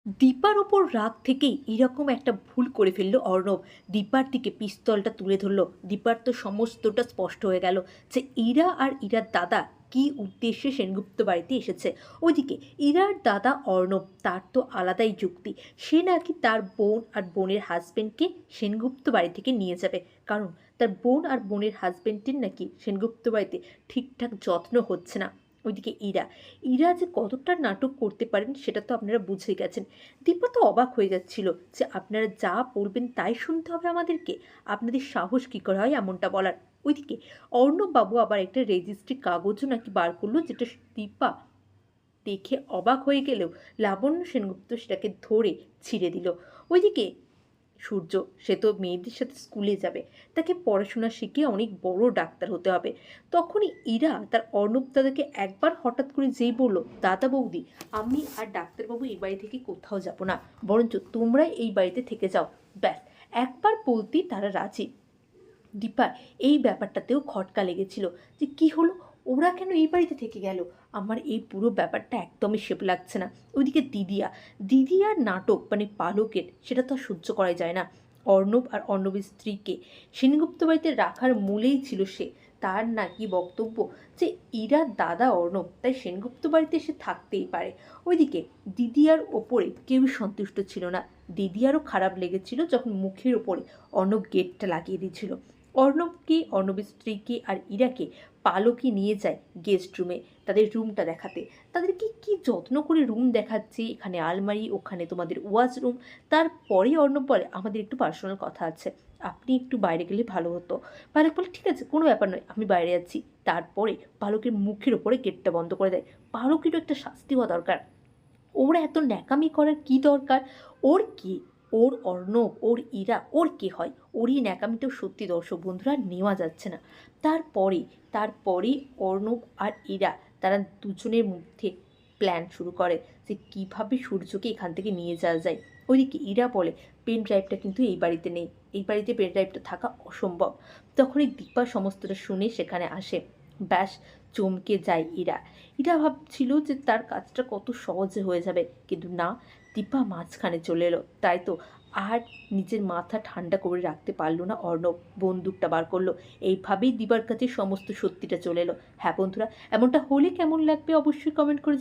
দীপার ওপর রাগ থেকেই এরকম একটা ভুল করে ফেললো অর্ণব। দীপার দিকে পিস্তলটা তুলে ধরলো। দীপার তো সমস্তটা স্পষ্ট হয়ে গেল যে ইরা আর ইরার দাদা কী উদ্দেশ্যে সেনগুপ্ত বাড়িতে এসেছে। ওইদিকে ইরার দাদা অর্ণব, তার তো আলাদাই যুক্তি। সে নাকি তার বোন আর বোনের হাজব্যান্ডকে সেনগুপ্ত বাড়ি থেকে নিয়ে যাবে, কারণ তার বোন আর বোনের হাজব্যান্ডের নাকি সেনগুপ্ত বাড়িতে ঠিকঠাক যত্ন হচ্ছে না। ওইদিকে ইরা ইরা যে কতটা নাটক করতে পারেন সেটা তো আপনারা বুঝে গেছেন। দীপা তো অবাক হয়ে যাচ্ছিল যে আপনারা যা বলবেন তাই শুনতে হবে আমাদেরকে, আপনাদের সাহস কী করে হয় এমনটা বলার। ওইদিকে অর্ণববাবু আবার একটা রেজিস্ট্রি কাগজও নাকি বার করলো, যেটা দীপা দেখে অবাক হয়ে গেলেও লাবণ্য সেনগুপ্ত সেটাকে ধরে ছিঁড়ে দিল। ওইদিকে সূর্য, সে তো মেয়েদের সাথে স্কুলে যাবে, তাকে পড়াশোনা শিখে অনেক বড় ডাক্তার হতে হবে। তখনই ইরা তার অর্ণব দাদাকে একবার হঠাৎ করে যেই বলল, দাদা বৌদি, আমি আর ডাক্তারবাবু এই বাড়ি থেকে কোথাও যাব না, বরঞ্চ তোমরা এই বাড়িতে থেকে যাও। ব্যাস একবার বলতেই তারা রাজি। দীপার এই ব্যাপারটাতেও খটকা লেগেছিল যে কি হলো, ওরা কেন এই বাড়িতে থেকে গেল। আমার এই পুরো ব্যাপারটা একদমই শেপ লাগছে না। ওইদিকে দিদিয়ার নাটক মানে পালকের, সেটা তো আর সহ্য করা যায় না। অর্ণব আর অর্ণবের স্ত্রীকে সেনগুপ্ত বাড়িতে রাখার মূলেই ছিল সে। তার নাকি বক্তব্য যে ইরার দাদা অর্ণব, তাই সেনগুপ্ত বাড়িতে সে থাকতেই পারে। ওইদিকে দিদিয়ার ওপরে কেউই সন্তুষ্ট ছিল না। দিদিয়ারও খারাপ লেগেছিল যখন মুখের ওপরে অর্ণব গেটটা লাগিয়ে দিয়েছিল। অর্ণবকে, অর্ণবের স্ত্রীকে আর ইরাকে পালকি নিয়ে যায় গেস্ট রুমে, তাদের রুমটা দেখাতে। তাদেরকে কি যত্ন করে রুম দেখাচ্ছে, এখানে আলমারি, ওখানে তোমাদের ওয়াশরুম। তারপরে অর্ণব বলে, আমাদের একটু পার্সোনাল কথা আছে, আপনি একটু বাইরে গেলে ভালো হতো। পালক বলে, ঠিক আছে, কোনো ব্যাপার নয়, আমি বাইরে যাচ্ছি। তারপরে পালকের মুখের ওপরে গেটটা বন্ধ করে দেয়। পালকেরও একটা শাস্তি হওয়া দরকার। ওর এত ন্যাকামি করার কি দরকার? ওর কি, ওর অর্ণব, ওর ইরা, ওর কে হয়? ওরই ন্যাকামিটাও সত্যি দর্শক বন্ধুরা নেওয়া যাচ্ছে না। তারপরে তারপরে অর্ণব আর ইরা, তারা দুজনের মধ্যে প্ল্যান শুরু করে যে কীভাবে সূর্যকে এখান থেকে নিয়ে যাওয়া যায়। ওইদিকে ইরা বলে, পেন ড্রাইভটা কিন্তু এই বাড়িতে নেই, এই বাড়িতে পেন ড্রাইভটা থাকা অসম্ভব। তখনই দীপা সমস্তটা শুনে সেখানে আসে। ব্যাস চমকে যায় ইরা। ইরা ভাবছিল যে তার কাজটা কত সহজে হয়ে যাবে, কিন্তু না, দীপা মাঝখানে চলে এলো। তাই তো আর নিজের মাথা ঠান্ডা করে রাখতে পারলো না অর্ণব, বন্দুকটা বার করলো। এইভাবেই দিবার কাছে সমস্ত সত্যিটা চলে এলো। হ্যাঁ বন্ধুরা, এমনটা হলে কেমন লাগবে অবশ্যই কমেন্ট করে